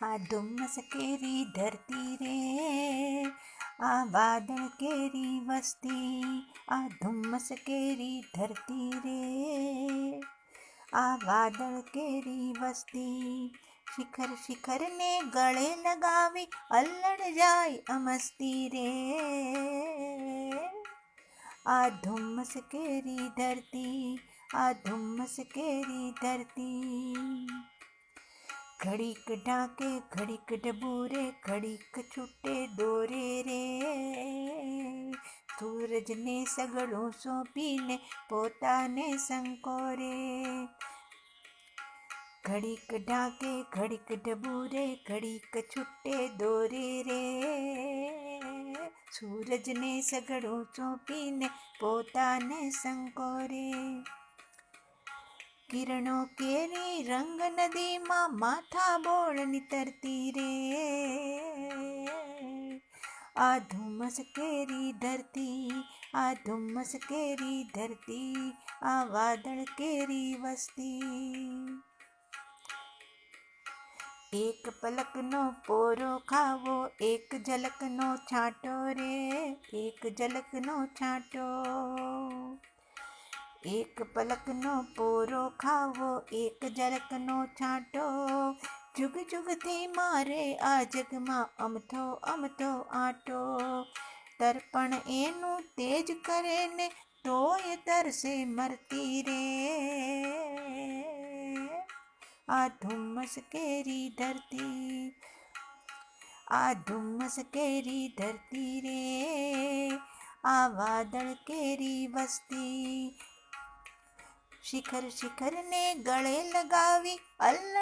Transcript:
આ ધુમ્મસ કેરી ધરતી રે, આ વાદળ કેરી વસ્તી, આ ધુમ્મસ કેરી ધરતી રે, આ વાદળ કેરી વસ્તી, શિખર શિખરને ગળે લગાવી અલ્લડ જાય અમસ્તી રે, આ ધુમ્મસ કેરી ધરતી, આ ધુમ્મસ કેરી ધરતી, ઘડીક ઢાંકે ઘડીક ડબૂરે, ઘડીક છૂટે દોરે રે, સૂરજને સગડું સોંપીને પોતાને સંકોરે, ઘડીક ઢાંકે ઘડીક ડબૂરે, ઘડીક છૂટે દોરે રે, સૂરજને સગડું સોંપીને પોતાને સંકોરે, કિરણો કેરી રંગ નદીમાં માથા બોળ નીતરતી રે, આ ધુમ્મસ કેરી ધરતી, આ ધુમ્મસ કેરી ધરતી, આ વાદળ કેરી વસ્તી, એક પલકનો પોરો ખાવો, એક ઝલકનો છાંટો રે, એક ઝલકનો છાંટો, એક પલકનો પોરો ખાવો, એક ઝલકનો છાંટો, જુગ જુગથી મારે આ જગમાં અમથો અમથો આંટો, તર્પણ એનું તેજ કરે ને તોય તરસે મરતી રે, આ ધુમ્મસ કેરી ધરતી, આ ધુમ્મસ કેરી ધરતી રે, આ વાદળ કેરી વસ્તી, શિખર શિખરને ગળે લગાવી અલ્લડ